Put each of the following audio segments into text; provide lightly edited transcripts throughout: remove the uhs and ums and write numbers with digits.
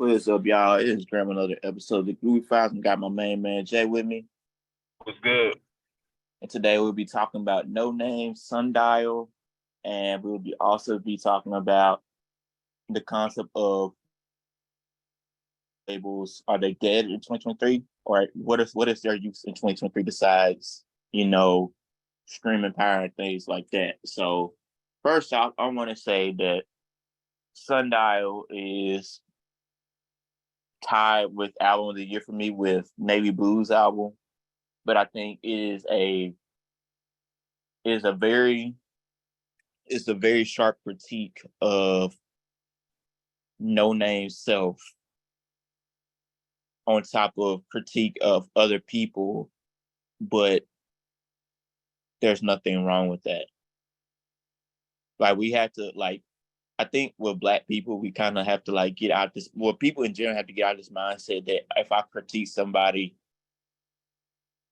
What is up, y'all? It is Graham, another episode of the Groovy Files, and got my main man Jay with me. What's good? And today we'll be talking about Noname, Sundial, and we'll be also be talking about the concept of labels. Are they dead in 2023, or what is their use in 2023 besides streaming power and things like that? So first off, I want to say that Sundial is tied with album of the year for me with Navy Blues album, but I think is a very sharp critique of Noname self on top of critique of other people, but there's nothing wrong with that. Like we have to I think with Black people we kind of have to get out this. Well, people in general have to get out of this mindset that if I critique somebody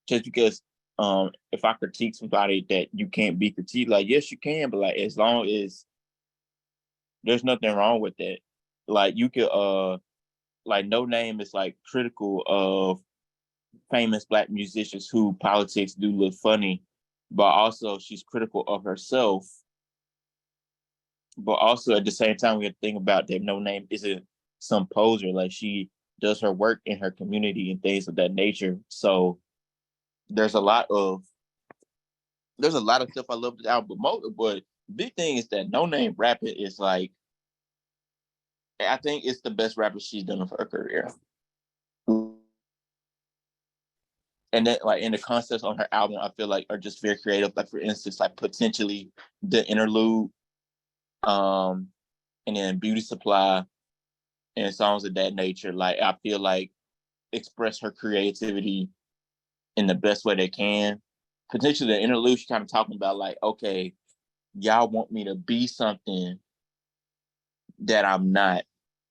just because if I critique somebody that you can't be critiqued, yes you can, but as long as there's nothing wrong with that. You could Noname is critical of famous Black musicians who politics do look funny, but also she's critical of herself. But also at the same time we have to think about that Noname isn't some poser. She does her work in her community and things of that nature. So there's a lot of stuff I love about but big thing is that Noname rapping is I think it's the best rapper she's done of her career. And then in the concepts on her album, I feel are just very creative. For instance, potentially the interlude, and then Beauty Supply and songs of that nature. I feel express her creativity in the best way they can. Potentially the interlude, she's kind of talking about okay, y'all want me to be something that I'm not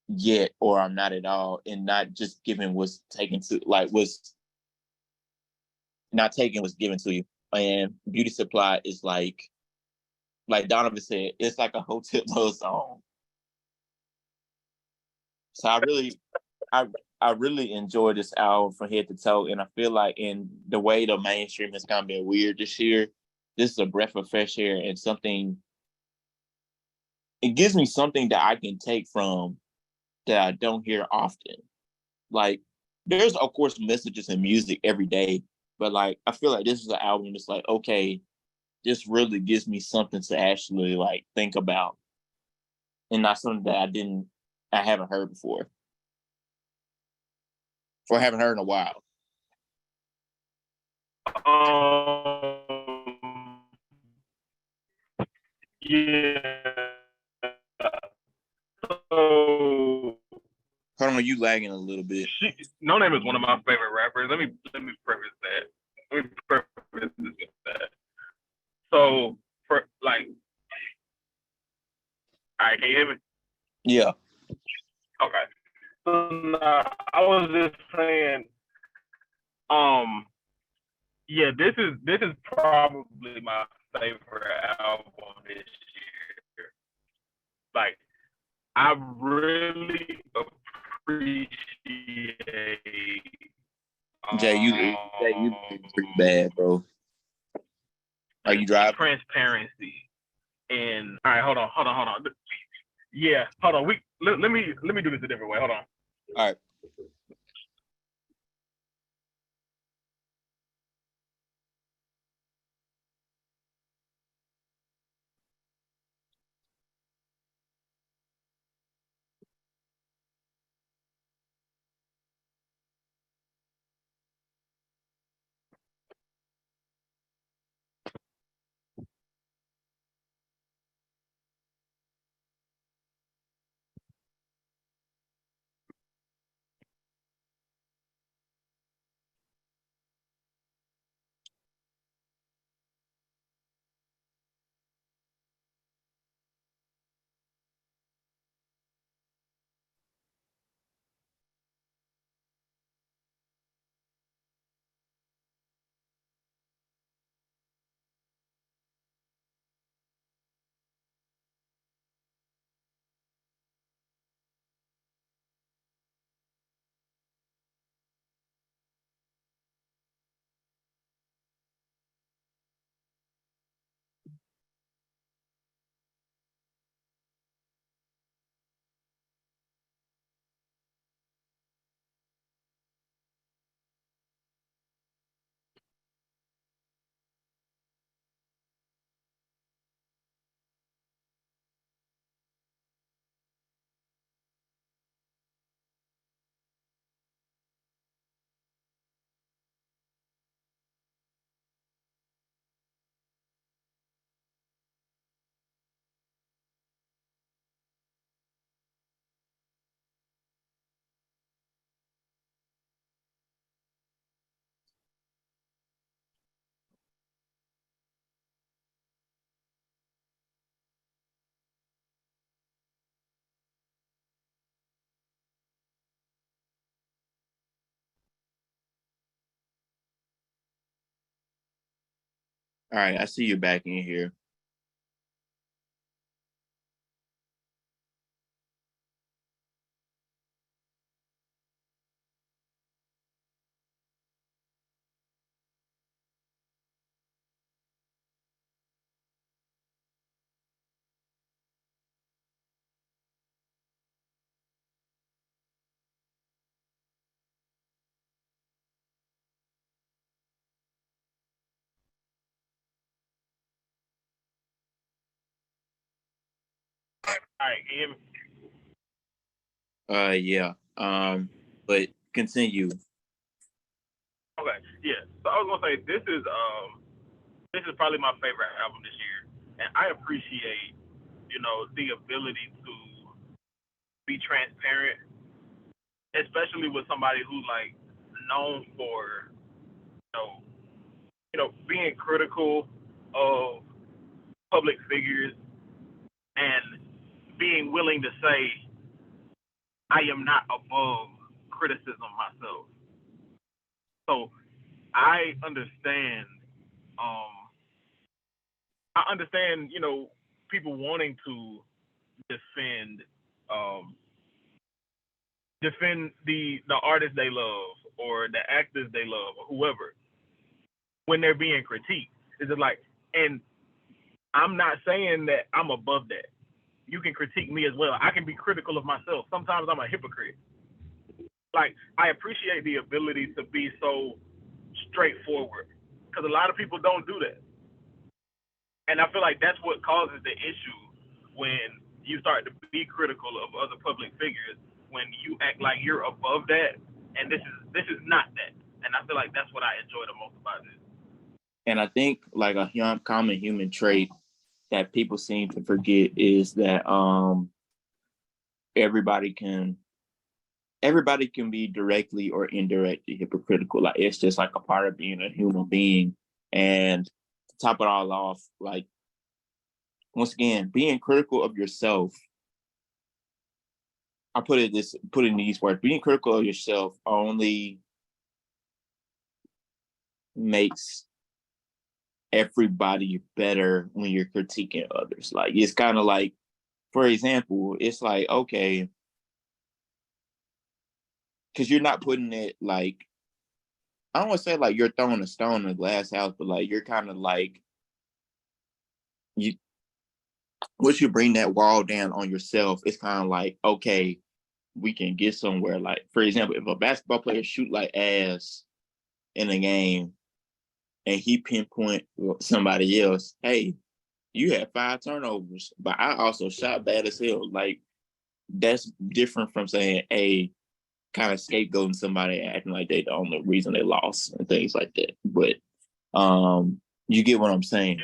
yet, or I'm not at all, and not just giving what's taken to was not taking what's given to you. And Beauty Supply is like Donovan said, it's like a hotel love song. So I really enjoyed this album from head to toe, and I feel in the way the mainstream has kind of been weird this year, this is a breath of fresh air and something. It gives me something that I can take from that I don't hear often. There's of course messages in music every day, but I feel this is an album that's okay, this really gives me something to actually think about, and not something that I haven't heard before, or haven't heard in a while. Yeah. So Hold on, you lagging a little bit. Noname is one of my favorite rappers. Let me preface that. So for all right, can you hear me? Yeah. Okay. So I was just saying, yeah, this is probably my favorite album this year. I really appreciate. Jay, you pretty bad, bro. Are you driving? Transparency. And all right, hold on. Yeah, hold on. Let me do this a different way. Hold on. All right. All right, I see you back in here. All right, can you hear me? Yeah. But continue. Okay, yeah. So I was gonna say this is probably my favorite album this year, and I appreciate the ability to be transparent, especially with somebody who's like known for you know being critical of public figures and being willing to say I am not above criticism myself. So I understand um people wanting to defend um defend the artists they love or the actors they love or whoever when they're being critiqued. It's just like, and I'm not saying that I'm above that. You can critique me as well. I can be critical of myself. Sometimes I'm a hypocrite. Like, I appreciate the ability to be so straightforward because a lot of people don't do that. And I feel like that's what causes the issue when you start to be critical of other public figures when you act like you're above that, and this is not that. And I feel like that's what I enjoy the most about this. And I think like a common human trait that people seem to forget is that everybody can everybody can be directly or indirectly hypocritical. Like it's just like a part of being a human being. And to top it all off, like once again, being critical of yourself. Put in these words. Being critical of yourself only makes everybody better when you're critiquing others. Like it's kind of like, for example, it's like okay, because you're not putting it like I don't want to say like you're throwing a stone in a glass house, but like you're kind of like you once you bring that wall down on yourself, it's kind of like okay, we can get somewhere. Like for example, if a basketball player shoot like ass in a game and he pinpoint somebody else, hey, you had 5 turnovers, but I also shot bad as hell. Like that's different from saying, hey, kind of scapegoating somebody acting like they the only reason they lost and things like that. But you get what I'm saying.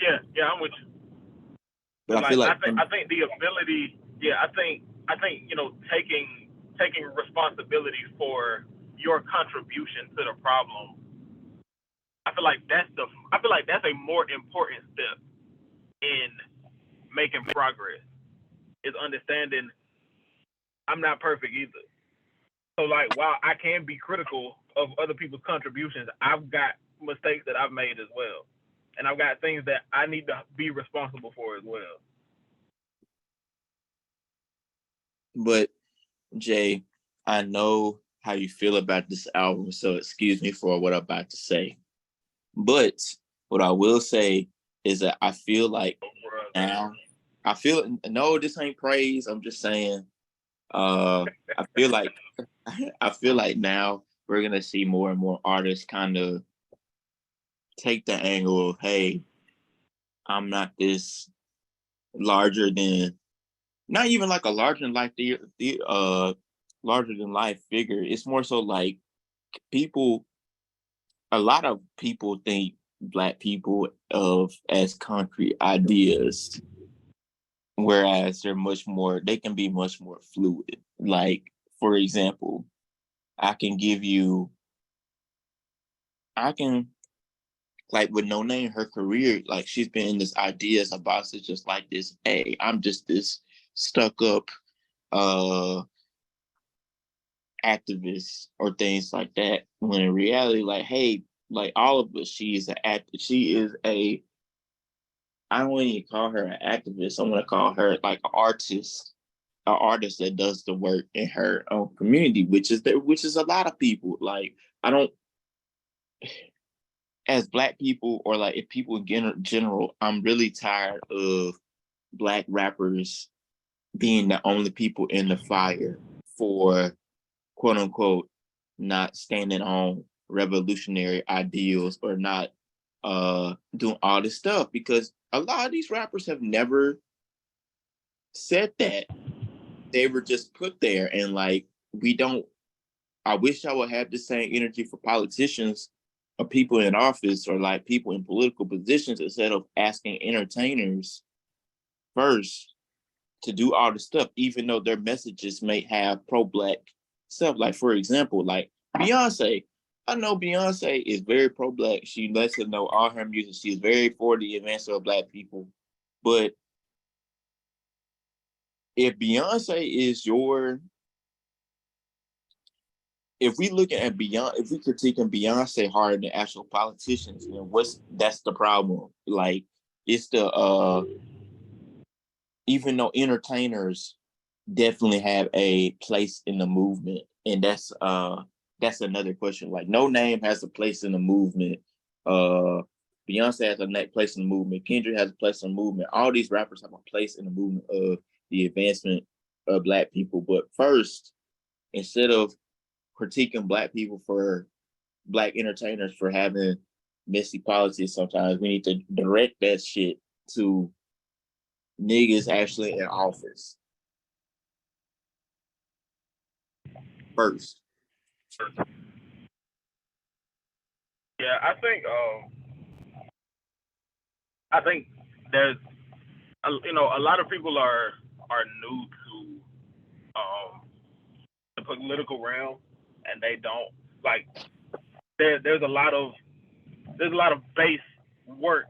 Yeah, I'm with you. But I feel Like like I think the ability, yeah, I think taking responsibility for your contribution to the problem. I feel like that's a more important step in making progress is understanding I'm not perfect either. So like while I can be critical of other people's contributions, I've got mistakes that I've made as well. And I've got things that I need to be responsible for as well. but Jay, I know how you feel about this album, so excuse me for what I'm about to say. But what I will say is that I feel like now I feel no, this ain't praise. I'm just saying I feel like I feel like now we're gonna see more and more artists kind of take the angle of, hey, I'm not this larger than not even like a larger than life larger than life figure. It's more so like people a lot of people think black people of as concrete ideas, whereas they can be much more fluid. Like, for example, I can give you I can like with Noname, her career, like she's been in this ideas about it just like this, hey, I'm just this stuck up uh activist or things like that. When in reality, like, hey, like all of us, she is an act. She is a. I don't even call her an activist. I want to call her like an artist that does the work in her own community, which is a lot of people. Like I don't, as Black people or like if people in general, I'm really tired of Black rappers being the only people in the fire for quote unquote not standing on revolutionary ideals or not doing all this stuff, because a lot of these rappers have never said that. They were just put there, and like we don't, I wish I would have the same energy for politicians or people in office or like people in political positions, instead of asking entertainers first to do all the stuff, even though their messages may have pro-Black stuff. Like, for example, like Beyonce. I know Beyonce is very pro-Black. She lets us know all her music. She is very for the advancement of Black people. But if Beyonce is your, if we looking at Beyonce, if we critiquing Beyonce harder than actual politicians, then that's the problem. Like, it's the even though entertainers definitely have a place in the movement, and that's another question. Like, Noname has a place in the movement. Beyonce has a place in the movement. Kendrick has a place in the movement. All these rappers have a place in the movement of the advancement of Black people. But first, instead of critiquing Black people for Black entertainers for having messy politics, sometimes we need to direct that shit to niggas actually in office first. Yeah, I think there's a lot of people are new to the political realm, and they don't like there's a lot of base work,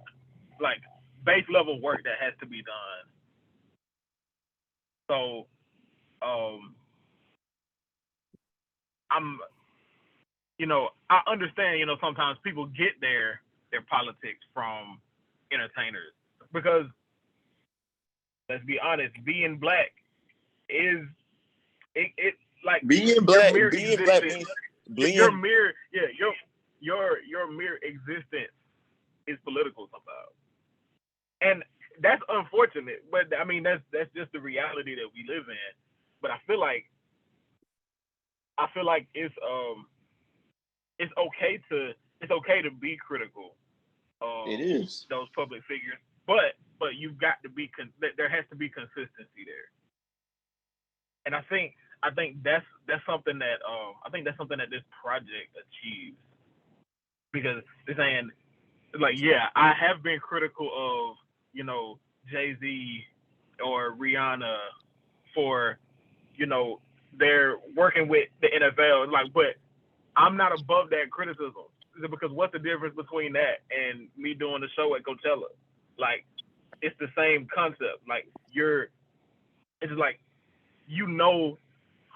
like base level work that has to be done. So um I'm I understand, sometimes people get their politics from entertainers because let's be honest, being Black is it like Being your black, mere being black existence, means your being. mere yeah your mere existence is political somehow, and that's unfortunate. But I mean that's just the reality that we live in. But I feel like it's okay to be critical It of is. those public figures, but you've got to there has to be consistency there, and I think that's something that this project achieves because they're saying like yeah I have been critical of Jay-Z or Rihanna for they're working with the NFL like but I'm not above that criticism because what's the difference between that and me doing the show at Coachella? Like, it's the same concept. Like, it's like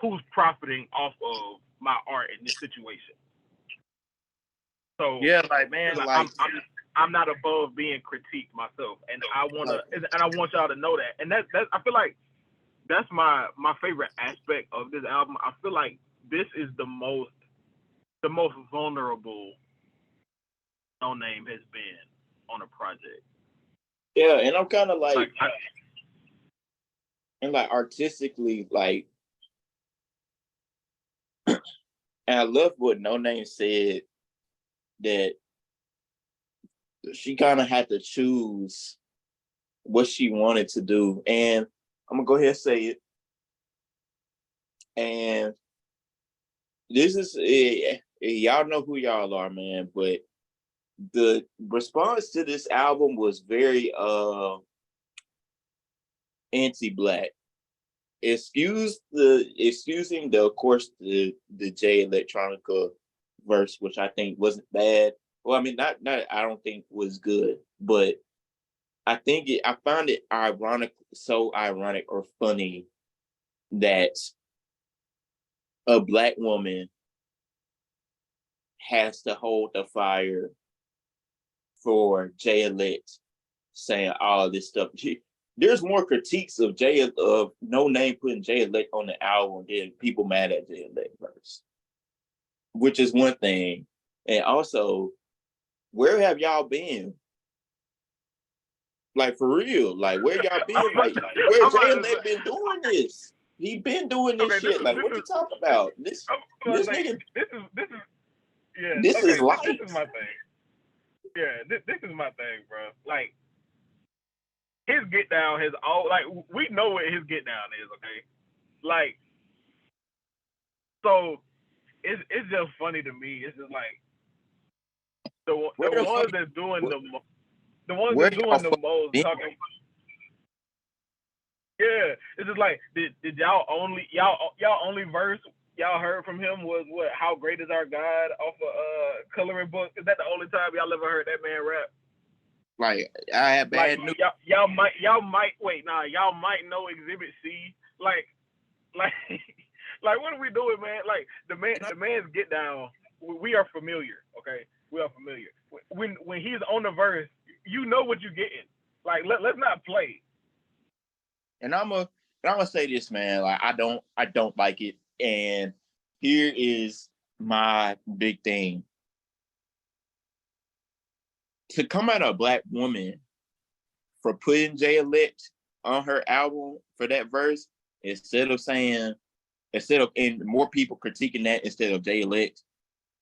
who's profiting off of my art in this situation. So Yeah, like it's man, like like I'm not above being critiqued myself, and like I want y'all to know that. And that I feel like that's my favorite aspect of this album. I feel like this is the most vulnerable Noname has been on a project. yeah, and I'm kind of Like, like, and like artistically, like, and I love what No Name said, that she kind of had to choose what she wanted to do, and I'm gonna go ahead and say it. And this is y'all know who y'all are, man, but the response to this album was very anti-Black. Excusing the of course the J Electronica verse, which I think wasn't bad. Well, I mean, not I don't think was good, but I found it ironic or funny that a Black woman has to hold the fire for Jay Elect saying all this stuff. There's more critiques of Noname putting Jay Elect on the album than people mad at Jay Elect first, which is one thing. And also, where have y'all been? Like for real, like where y'all been? Like where Jay Elect been doing this? He been doing this shit. Like what you talking about? This nigga. This is life. This is my thing. Yeah, this is my thing, bro. Like his get down has all like we know what his get down is, okay? Like so it's just funny to me. It's just like the ones that's doing the ones that's doing the most talking. Yeah, it's just like did y'all only verse y'all heard from him was what? How great is our God off of coloring book? Is that the only time y'all ever heard that man rap? Like I had bad news. Y'all might y'all might know Exhibit C. Like like what are we doing, man? Like the man's get down. We are familiar, okay? We are familiar. When he's on the verse, you know what you're getting. Like let's not play. And I'm gonna say this, man. Like I don't like it. And here is my big thing. To come at a black woman for putting Jay Elect on her album for that verse, instead of more people critiquing that instead of Jay Elect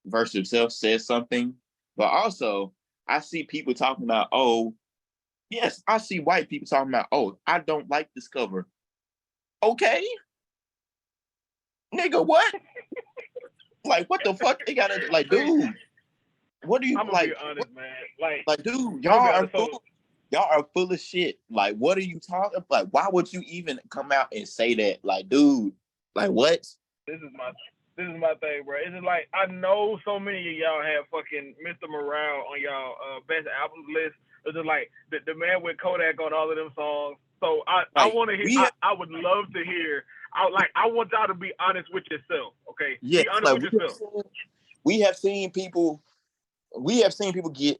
verse himself says something. But also, I see people talking about, oh, yes, I see white people talking about, oh, I don't like this cover. Okay. Nigga, what? Like, what the fuck? They gotta, like, dude, what do you, I'm gonna be honest, man. Like, dude, y'all are full of shit. Like, what are you talking about? Like, why would you even come out and say that? Like, dude, like, what? This is my thing, bro. It's just like I know so many of y'all have fucking Mr. Morale on y'all best albums list. It's just like the man with Kodak on all of them songs. So I want to hear. I would love to hear. I want y'all to be honest with yourself. Okay, yeah, be honest with yourself. We have seen people get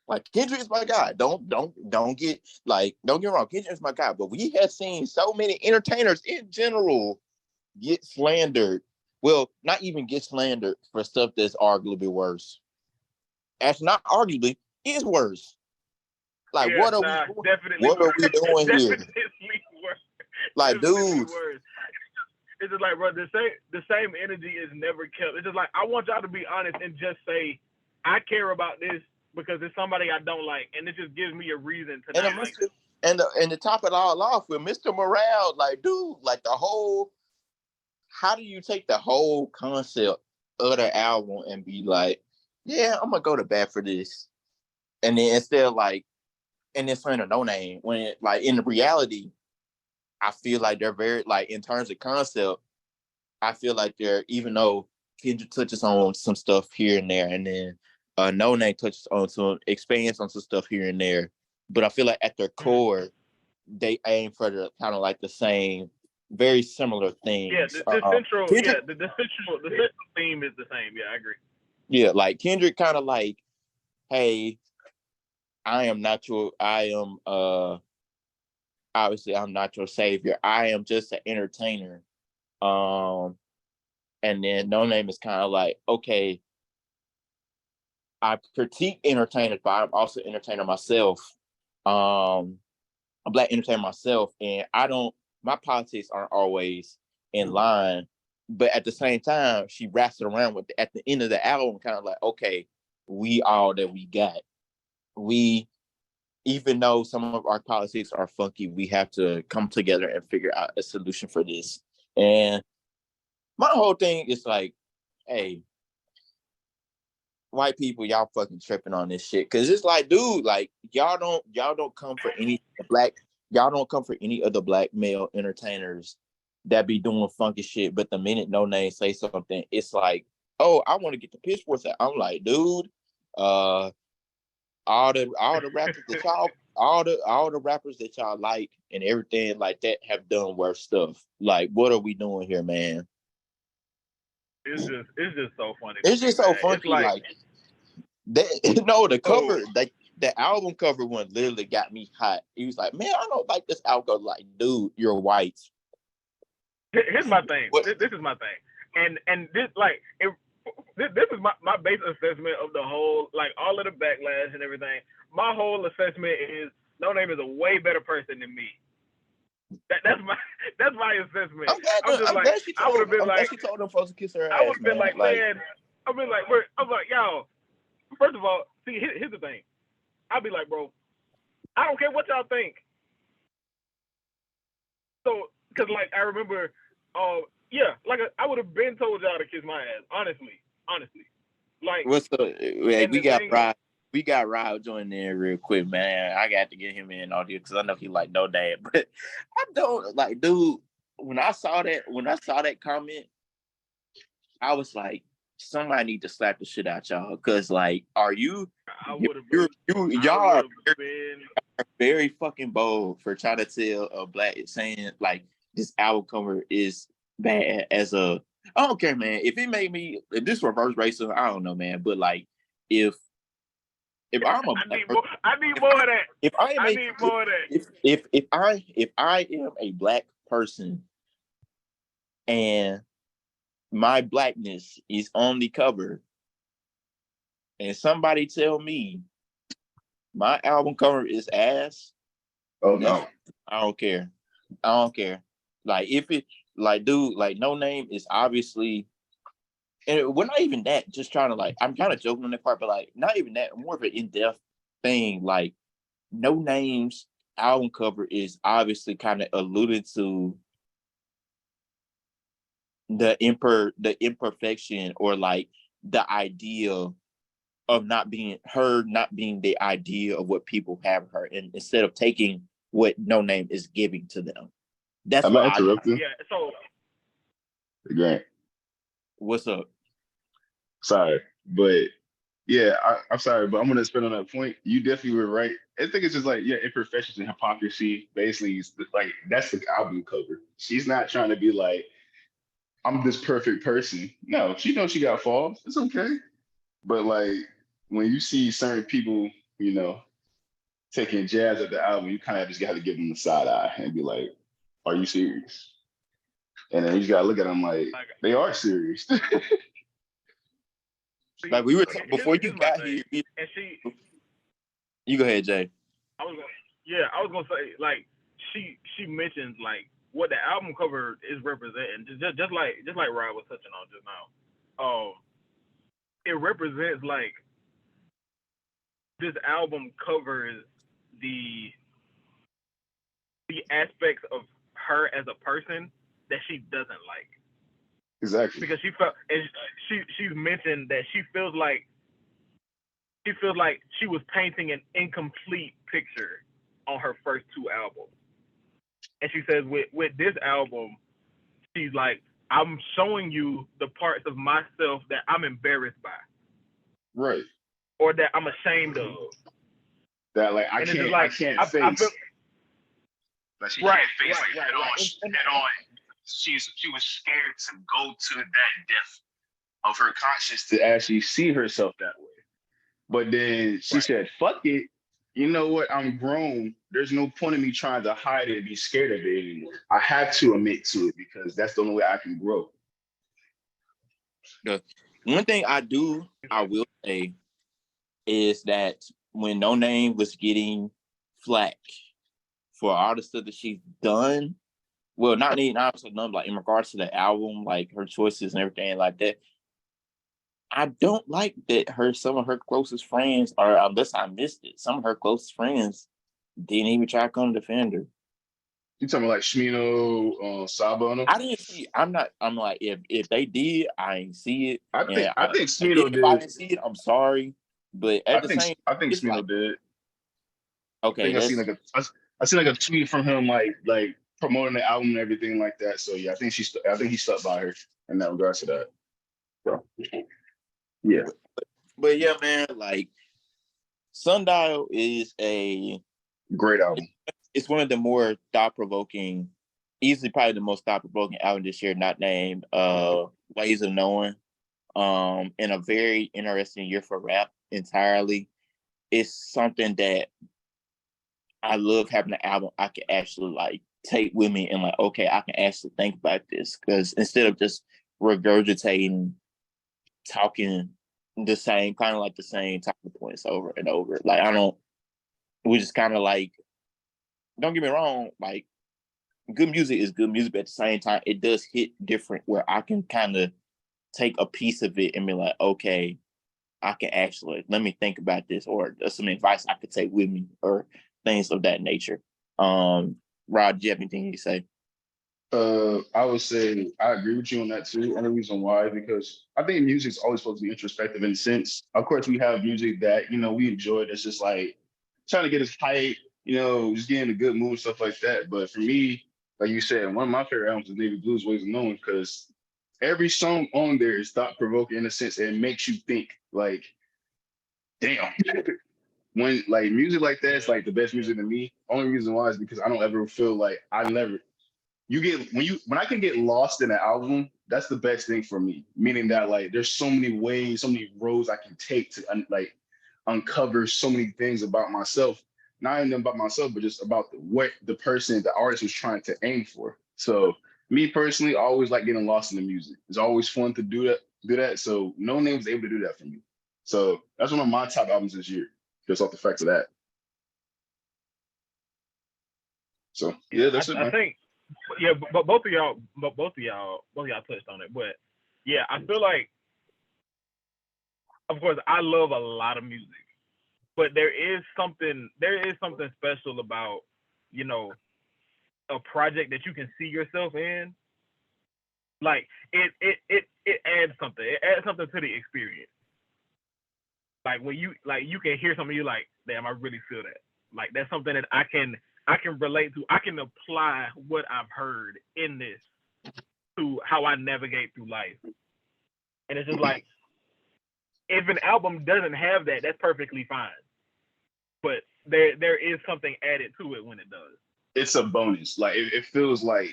like Kendrick is my guy. Don't get don't get wrong. Kendrick is my guy, but we have seen so many entertainers in general get slandered. Well, not even get slandered for stuff that's arguably worse. That's not arguably is worse. Like what are we doing here? Like, dude. It's just like, bro, the same energy is never kept. It's just like I want y'all to be honest and just say, I care about this because it's somebody I don't like, and it just gives me a reason to not like it. And to top it all off with Mr. Morale, like, dude, like the whole, how do you take the whole concept of the album and be like, yeah, I'm gonna go to bat for this, and then instead of like, and then saying a Noname when like in reality, I feel like they're very like in terms of concept, I feel like they're, even though Kendrick touches on some stuff here and there, and then Noname touches on some, expands on some stuff here and there, but I feel like at their core, they aim for the kind of like the same, very similar things. Yeah, the central theme is the same. Yeah, I agree. Yeah, like Kendrick kind of like, hey, obviously I'm not your savior. I am just an entertainer. And then Noname is kind of like, okay, I critique entertainers, but I'm also an entertainer myself. A black entertainer myself, and my politics aren't always in line. But at the same time, she wraps it around with at the end of the album, kind of like, okay, we all that we got. Even though some of our politics are funky, we have to come together and figure out a solution for this. And my whole thing is like, hey, white people, y'all fucking tripping on this shit. Cause it's like, dude, like y'all don't come for any other black male entertainers that be doing funky shit. But the minute Noname say something, it's like, oh, I want to get the pitchforks out. I'm like, dude, all the rappers that y'all all the rappers that y'all like and everything like that have done worse stuff. Like, what are we doing here, man? it's just so funny to It's me, just so man. It's funky. like, Like that. No, the so cover, like the album cover one, literally got me hot. He was like, "Man, I don't like this album." Like, dude, you're white. here's my thing. What? This is my thing, and this like this is my base assessment of the whole, like, all of the backlash and everything. My whole assessment is Noname is a way better person than me. That's my that's my assessment. I'm just I'm like, glad she told. I'm glad she told them folks to kiss her I ass, would have been man. like Like, saying, I've been like, I'm like, y'all. First of all, see, here's the thing. I'd be like, bro, I don't care what y'all think. So, cause like I remember, yeah, like I would have been told y'all to kiss my ass, honestly. Like, what's up? Like, and the thing is, we got Rod joining in real quick, man. I got to get him in on here because I know he like no dad, but I don't like, dude. When I saw that comment, I was like, somebody need to slap the shit out y'all because, like, are you? I would have been, Y'all I are would have been. very fucking bold for trying to tell a black saying like this album cover is bad as a. I don't care, man. If this reverse racism, I don't know, man. But like, if I'm a I black need person, more. I need more of that. if I am I a need more of that. if I am a black person and my blackness is on the cover, and somebody tell me my album cover is ass, Oh that's no. I don't care. I don't care. Like if it like dude, like Noname is obviously, and we're not even that, just trying to like, I'm kind of joking on that part, but like not even that, more of an in-depth thing. Like Noname's album cover is obviously kind of alluded to the imperfection or like the idea of not being the idea of what people have her, and instead of taking what Noname is giving to them. That's Am what I I got. interrupting? Yeah. So Grant. What's up? Sorry. But yeah, I'm sorry, but I'm gonna spend on that point. You definitely were right. I think it's just like, yeah, imperfections and hypocrisy. Basically, like that's the album cover. She's not trying to be like, I'm this perfect person. No, she knows she got flaws. It's okay. But like when you see certain people, you know, taking jabs at the album, you kind of just got to give them the side eye and be like, "Are you serious?" And then you just gotta look at them like like, they are serious. see, Like we were before you here's my got thing. here. And You go ahead, Jay. I was, yeah, I was gonna say, like, she mentions like what the album cover is representing, just like Rod was touching on just now. It represents like this album covers the aspects of her as a person that she doesn't like, Exactly. because she felt, and she's mentioned that she feels like she was painting an incomplete picture on her first two albums. And she says with this album, she's like, I'm showing you the parts of myself that I'm embarrassed by, Right. or that I'm ashamed of. That like And it's just I like, can't I face. feel Like she right, can't face right, like right, head on. right. Head on. She was scared to go to that depth of her conscience to actually see herself that way. But then she Right. said, "Fuck it. You know what? I'm grown. There's no point in me trying to hide it and be scared of it anymore. I have to admit to it because that's the only way I can grow." The one thing I will say is that when Noname was getting flack for all the stuff that she's done, well, not even obviously none, like in regards to the album, like her choices and everything like that. I don't like that some of her closest friends, or unless I missed it, some of her closest friends didn't even try to come defend her. You talking about like Shmino, Saba on them? I didn't see. I'm like, if they did, I ain't see it. And I think Smino if I did. didn't see it, I'm sorry. But at the same, I think it's Smino like, did. I okay, think I seen like a tweet from him like promoting the album and everything like that. So yeah, I think he stuck by her in that regards to that. So yeah. but yeah, man, like Sundial is Great album. it's one of the more thought provoking easily probably the most thought-provoking album this year, not named Ways of Knowing. In a very interesting year for rap entirely. It's something that I love having an album I can actually like take with me and like, okay, I can actually think about this. Because instead of just regurgitating, talking the same, kind of like the same talking points over and over. Like I don't we just kind of like, don't get me wrong, like good music is good music, but at the same time, it does hit different where I can kind of take a piece of it and be like, okay, I can actually let me think about this, or some advice I could take with me, or things of that nature. Rod, do you have anything to say? I would say I agree with you on that too. And the reason why, because I think music's always supposed to be introspective in a sense. Of course, we have music that, we enjoy that's just like trying to get us hype, just getting a good mood, stuff like that. But for me, like you said, one of my favorite albums is Navy Blues Ways of Knowing because every song on there is thought provoking in a sense. And it makes you think like, damn. When like music like that is like the best music to me. Only reason why is because I don't ever feel like I never you get when I can get lost in an album, that's the best thing for me. Meaning that like there's so many ways, so many roads I can take to like uncover so many things about myself. Not even about myself, but just about what the person, the artist was trying to aim for. So me personally, I always like getting lost in the music. It's always fun to do that. Do that. So No Name was able to do that for me. So that's one of my top albums this year, just off the fact of that. So yeah, that's it, I man. think, yeah, but both of y'all touched on it. But yeah, I feel like, of course, I love a lot of music, but there is something special about, you know, a project that you can see yourself in. Like it adds something. It adds something to the experience. Like when you can hear something, you're like, damn, I really feel that. Like that's something that I can relate to. I can apply what I've heard in this to how I navigate through life. And it's just like, if an album doesn't have that, that's perfectly fine. But there is something added to it when it does. It's a bonus. Like it feels like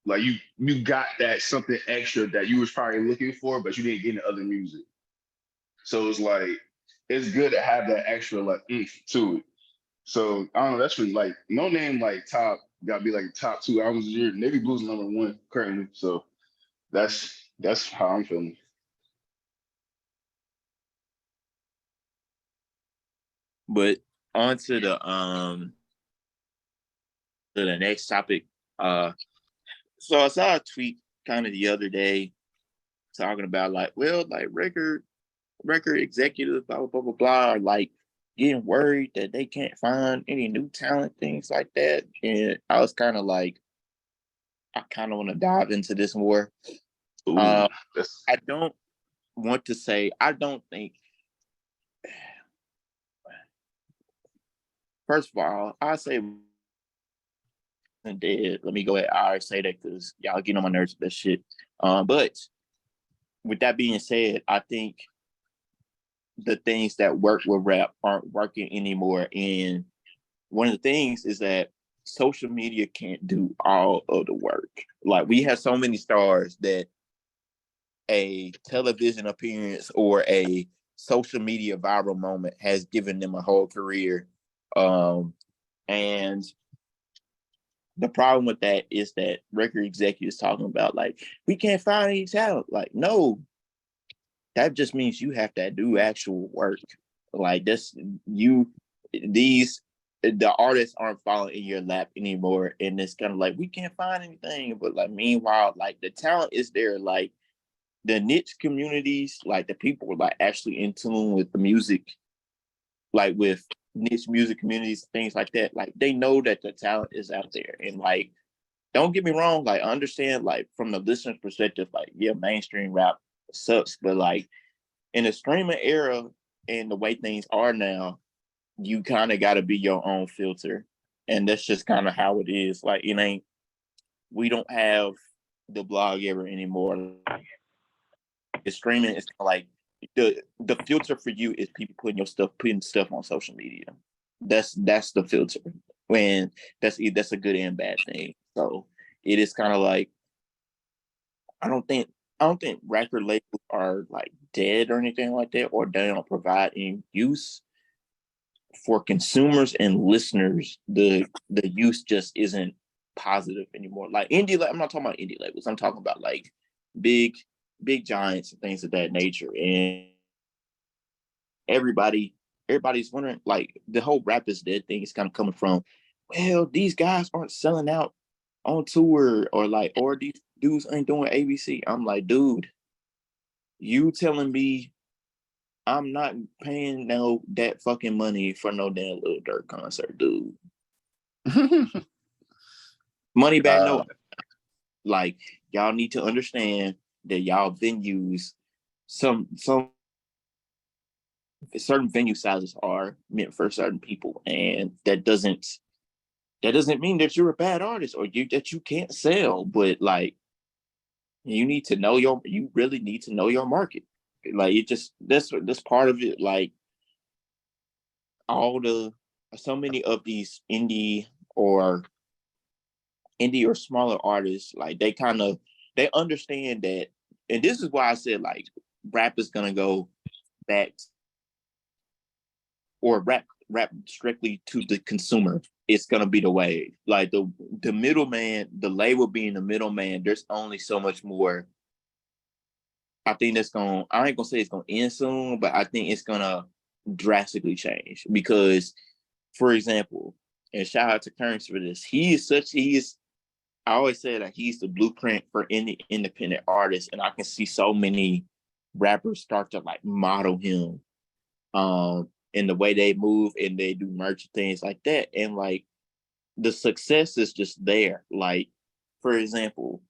you got that something extra that you was probably looking for, but you didn't get in other music. So it's like it's good to have that extra like oomph to it. So I don't know. That's really like No Name like top got to be like top two albums a year. Navy Blues number one currently. So that's how I'm feeling. But on to the next topic. Uh, so I saw a tweet kind of the other day talking about like, well, like record executives, blah blah blah blah blah, are like getting worried that they can't find any new talent, things like that. And I was kind of like, I kind of want to dive into this more. Ooh, Uh, that's I don't want to say I don't think. First of all, I say dead. Let me go ahead. I already say that because y'all get on my nerves with that shit. But with that being said, I think the things that work with rap aren't working anymore. And one of the things is that social media can't do all of the work. Like we have so many stars that a television appearance or a social media viral moment has given them a whole career. And the problem with that is that record executives talking about like we can't find any talent. Like, no, that just means you have to do actual work. Like this, these the artists aren't falling in your lap anymore, and it's kind of like we can't find anything. But like meanwhile, like the talent is there. Like the niche communities, like the people were like actually in tune with the music, like with niche music communities, things like that. Like they know that the talent is out there, and like don't get me wrong, like I understand, like from the listener's perspective, like yeah, mainstream rap sucks, but like in the streaming era and the way things are now, you kind of got to be your own filter, and that's just kind of how it is. Like it ain't, we don't have the blog era anymore. The streaming is kind of like the filter for you is people putting stuff on social media. That's the filter. When that's a good and bad thing. So it is kind of like I don't think record labels are like dead or anything like that, or they don't provide any use for consumers and listeners. The use just isn't positive anymore. Like I'm not talking about indie labels. I'm talking about like big giants and things of that nature. And everybody's wondering, like, the whole rap is dead thing is kind of coming from, well, these guys aren't selling out on tour, or these dudes ain't doing ABC. I'm like, dude, you telling me I'm not paying that fucking money for no damn Lil Durk concert, dude. Money back, no. Like, y'all need to understand that y'all venues, some certain venue sizes are meant for certain people, and that doesn't mean that you're a bad artist or that you can't sell. But like, you really need to know your market. Like, it just that's part of it. Like, so many of these or smaller artists, like, they understand that. And this is why I said, like, rap is gonna go back, or rap strictly to the consumer. It's gonna be the way. Like, the middleman, the label being the middleman, there's only so much more. I think I ain't gonna say it's gonna end soon, but I think it's gonna drastically change. Because, for example, and shout out to Currency for this, I always say that he's the blueprint for any independent artist, and I can see so many rappers start to like model him in the way they move and they do merch, things like that. And like, the success is just there. Like, for example,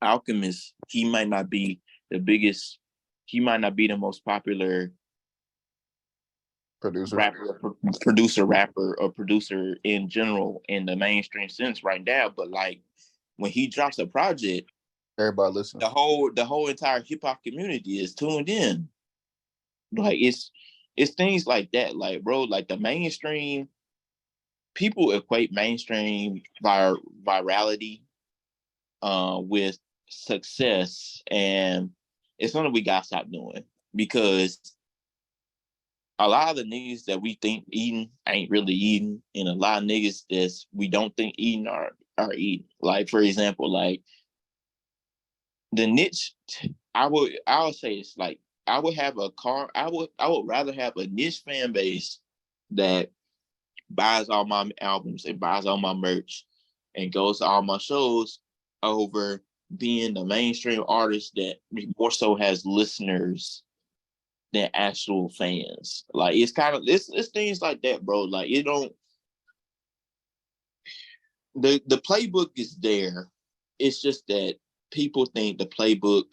Alchemist, he might not be the biggest, he might not be the most popular rapper, or producer in general in the mainstream sense right now. But like, when he drops a project, everybody listen. The whole entire hip hop community is tuned in. Like, it's things like that. Like, bro, like, the mainstream people equate mainstream virality with success, and it's something we gotta stop doing, because a lot of the niggas that we think eating ain't really eating, and a lot of niggas that we don't think eating are eating. Like, for example, like, the niche, I would say it's like, I would rather have a niche fan base that buys all my albums and buys all my merch and goes to all my shows, over being the mainstream artist that more so has listeners than actual fans. Like, it's things like that, bro. Like, the playbook is there. It's just that people think the playbook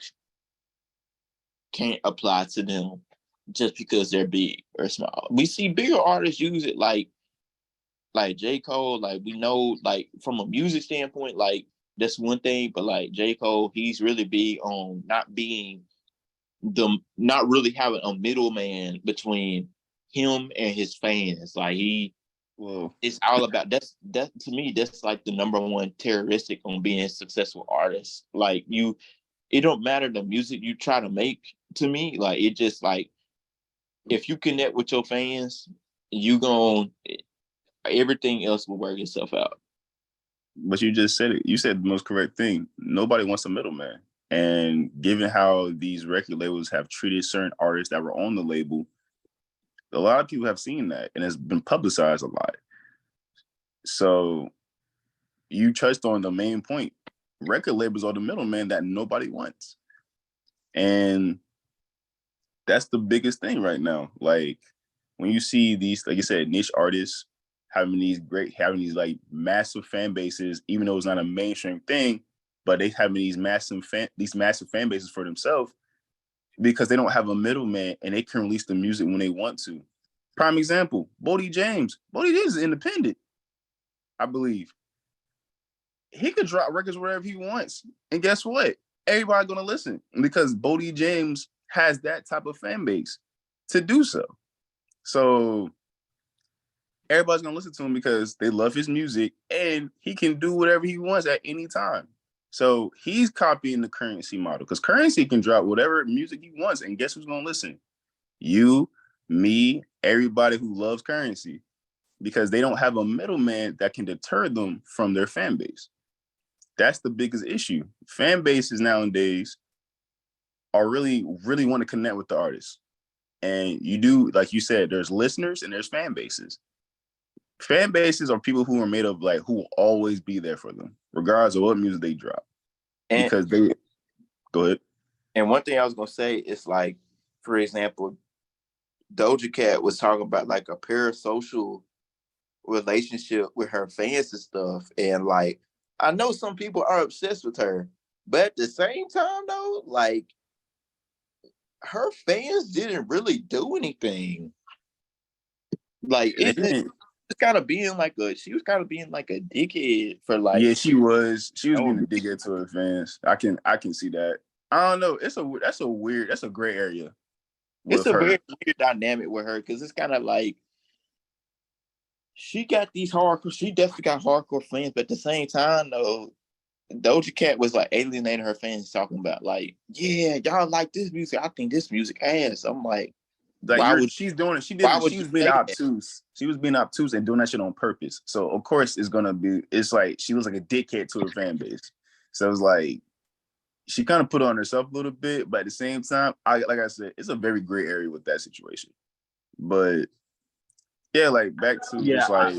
can't apply to them just because they're big or small. We see bigger artists use it, like J. Cole. Like, we know, like, from a music standpoint, like, that's one thing. But like, J. Cole, he's really big on not really having a middleman between him and his fans. Like, it's all about that to me. That's like the number one terroristic on being a successful artist. Like, it don't matter the music you try to make. To me, like, it just, like, if you connect with your fans, everything else will work itself out. But you just said it. You said the most correct thing. Nobody wants a middleman. And given how these record labels have treated certain artists that were on the label, a lot of people have seen that, and it's been publicized a lot. So you touched on the main point. Record labels are the middleman that nobody wants. And that's the biggest thing right now. Like, when you see these, like you said, niche artists having these like massive fan bases, even though it's not a mainstream thing, but they having these massive fan bases for themselves, because they don't have a middleman and they can release the music when they want to. Prime example, Bodie James. Bodie James is independent, I believe. He could drop records wherever he wants. And guess what? Everybody gonna listen, because Bodie James has that type of fan base to do so. So everybody's gonna listen to him because they love his music and he can do whatever he wants at any time. So he's copying the Currency model because Currency can drop whatever music he wants, and guess who's gonna listen? You, me, everybody who loves Currency, because they don't have a middleman that can deter them from their fan base. That's the biggest issue. Fan bases nowadays are really want to connect with the artists. And you do, like you said, there's listeners and there's fan bases. Fan bases are people who are made of like who will always be there for them, regardless of what music they drop. And Because they go ahead. and one thing I was gonna say is like, for example, Doja Cat was talking about like a parasocial relationship with her fans and stuff. And like, I know some people are obsessed with her, but at the same time though, like her fans didn't really do anything. Like They it just didn't. kind of being like she was kind of being like a dickhead for like Yeah, she was being a no, dickhead to her fans. I can see that. I don't know. That's a gray area it's with a her. very weird dynamic with her because it's kind of like she got these hardcore. She definitely got hardcore fans, but at the same time, though, Doja Cat was like alienating her fans, talking about like, yeah, y'all like this music. I think this music ass. I'm like, Like why would she's doing it. why would She you was being say that? obtuse. She was being obtuse and doing that shit on purpose. So of course it's like she was like a dickhead to her fan base. So it's like she kind of put on herself a little bit, but at the same time, like I said, it's a very gray area with that situation. But yeah, like back to Yeah, just like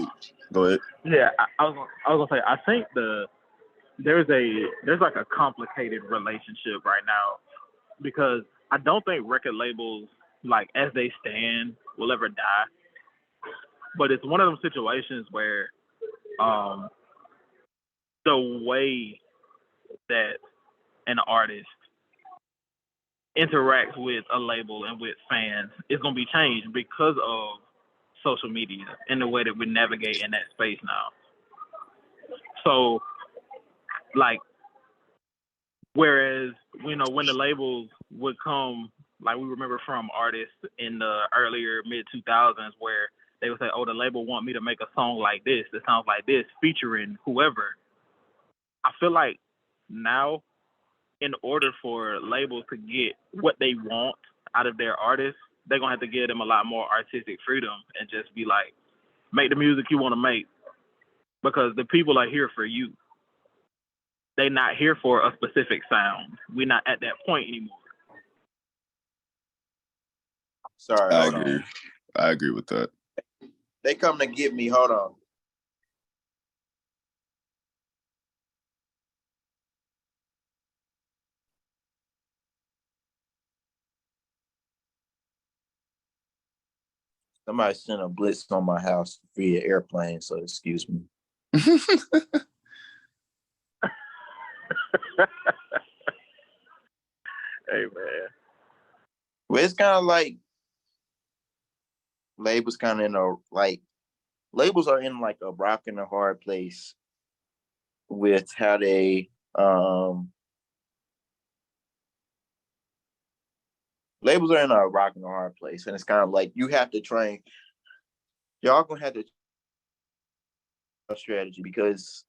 go ahead. I was gonna say I think there's like a complicated relationship right now because I don't think record labels like as they stand will ever die. But it's one of those situations where um, the way that an artist interacts with a label and with fans is going to be changed because of social media and the way that we navigate in that space now. So, like, whereas, when the labels would come, like we remember from artists in the earlier mid 2000s where they would say, oh, the label want me to make a song like this that sounds like this featuring whoever. I feel like now, in order for labels to get what they want out of their artists, they're going to have to give them a lot more artistic freedom and just be like, make the music you want to make because the people are here for you. They're not here for a specific sound. We're not at that point anymore. Sorry, hold on. I agree with that. They come to get me. Hold on. Somebody sent a blitz on my house via airplane, so excuse me. Hey man. Well, it's kind of like labels kind of in a like labels are in like a rock and a hard place with how they labels are in a rock and a hard place, and it's kind of like you have to train. Y'all gonna have to strategy because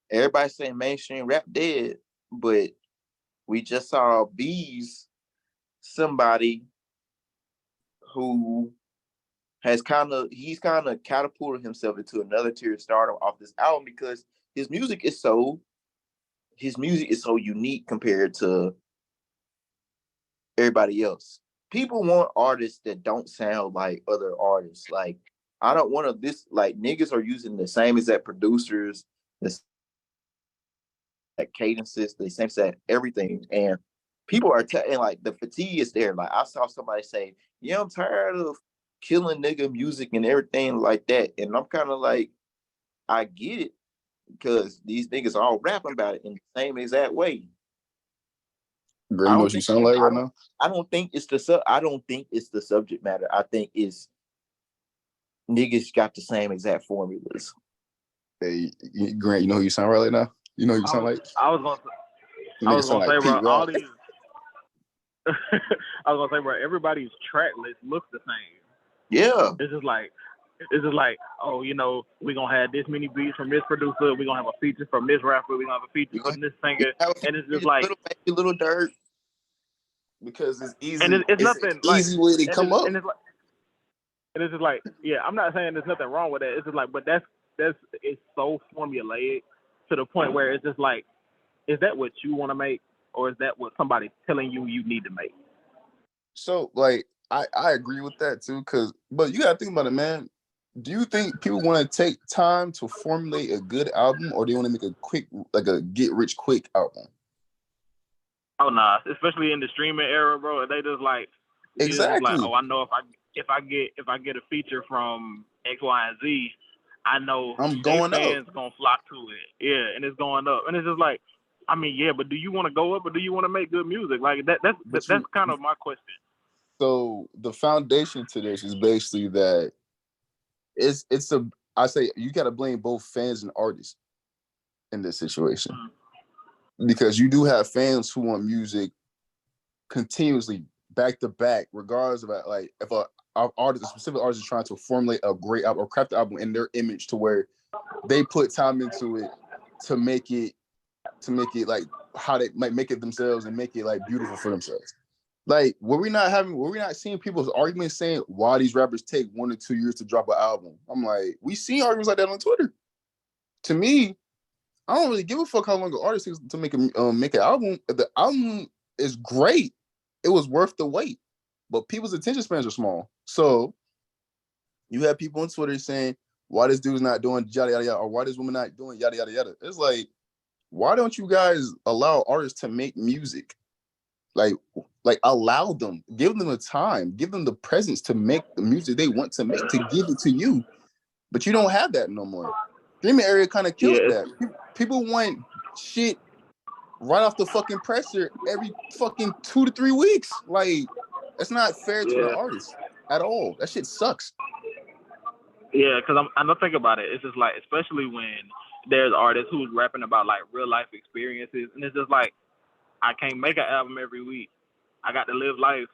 everybody's saying mainstream rap dead, but we just saw Bees, somebody who he's kind of catapulted himself into another tier of stardom off this album because his music is so unique compared to everybody else. People want artists that don't sound like other artists. Like I don't want to this like niggas are using the same exact producers, the cadences, the same exact everything, and people are and like the fatigue is there. Like I saw somebody say, "Yeah, I'm tired of killing nigga music and everything like that," and I'm kind of like, I get it because these niggas are all rapping about it in the same exact way. Girl, I you know don't what you think sound like right now? I don't think it's I don't think it's the subject matter. I think it's niggas got the same exact formulas. Hey, Grant, you know who you sound right now? You know who you sound like? I was Nigga sound gonna like say, Pete bro, all Rock. these. I was gonna say, bro, everybody's track list looks the same. Yeah. It's just like It's just like, oh, you know, we're gonna have this many beats from this producer, we're gonna have a feature from this rapper, we're gonna have a feature You gonna from this singer, have and it's just like, little dirt because it's and easy. it's It's an nothing like, easy way to come up. and it's like, and it's just like, yeah, I'm not saying there's nothing wrong with that. It's just like, but that's it's so formulaic to the point where it's just like, is that what you want to make, or is that what somebody's telling you need to make? So like I agree with that too, but you gotta think about it, man. Do you think people want to take time to formulate a good album, or do you want to make a quick, like a get rich quick album? Oh nah, especially in the streaming era, bro. They just like, it's just like, Exactly. oh, I know if I get a feature from X, Y, and Z, I know I'm they going up. fans gonna flock to it. Yeah, and it's going up. And it's just like, I mean, yeah, but do you want to go up, or do you want to make good music? Like that's kind of my question. So the foundation to this is basically that it's a I say you gotta blame both fans and artists in this situation. Because you do have fans who want music continuously back to back, regardless of like if a specific artist is trying to formulate a great album or craft the album in their image to where they put time into it to make it like how they might make it themselves and make it like beautiful for themselves. Like were we not seeing people's arguments saying why these rappers take 1 or 2 years to drop an album? I'm like, we see arguments like that on Twitter. To me, I don't really give a fuck how long an artist takes to make an album. If the album is great, it was worth the wait. But people's attention spans are small. So you have people on Twitter saying, why this dude's not doing yada yada yada, or why this woman not doing yada yada yada. It's like, why don't you guys allow artists to make music? Like allow them, give them the time, give them the presence to make the music they want to make, to give it to you. But you don't have that no more. Streaming area kind of killed that. People want shit right off the fucking presser every fucking 2 to 3 weeks. Like, that's not fair to the artist at all. That shit sucks. Yeah, because I'm thinking about it. It's just like, especially when there's artists who's rapping about like real life experiences, and it's just like, I can't make an album every week. I got to live life.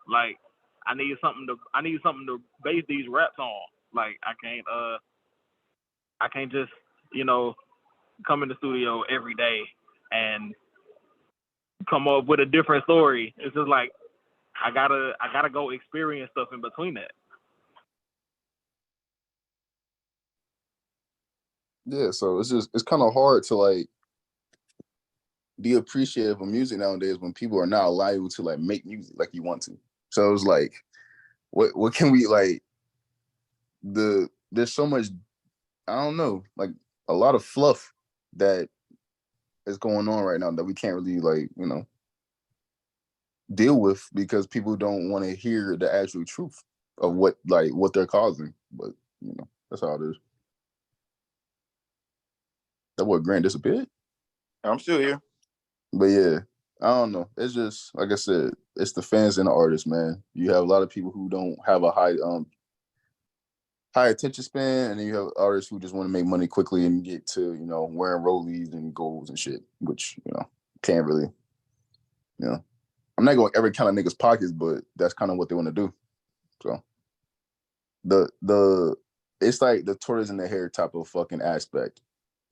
Like, I need something to base these raps on. Like, I can't just, you know, come in the studio every day and come up with a different story. It's just like, I gotta go experience stuff in between that. Yeah, so it's kind of hard to like be appreciative of music nowadays when people are not allowed you to like make music like you want to. So it's like, what can we like? There's so much, I don't know, like a lot of fluff that is going on right now that we can't really like, deal with because people don't want to hear the actual truth of what they're causing. But that's how it is. That boy Grant disappeared. I'm still here. But yeah, I don't know. It's just like I said, it's the fans and the artists, man. You have a lot of people who don't have a high attention span, and then you have artists who just want to make money quickly and get to wearing rollies and golds and shit, which can't really. I'm not going to ever count on niggas' pockets, but that's kind of what they want to do. So the it's like the tortoise in the hare type of fucking aspect.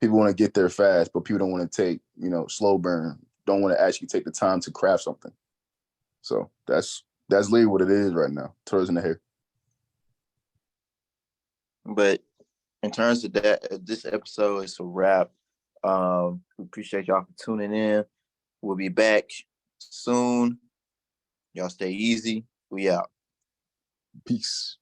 People want to get there fast, but people don't want to take slow burn. Don't want to actually take the time to craft something. So that's literally what it is right now. Tortoise in the hare. But in terms of that, this episode is a wrap. We appreciate y'all for tuning in. We'll be back soon. Y'all stay easy. We out. Peace.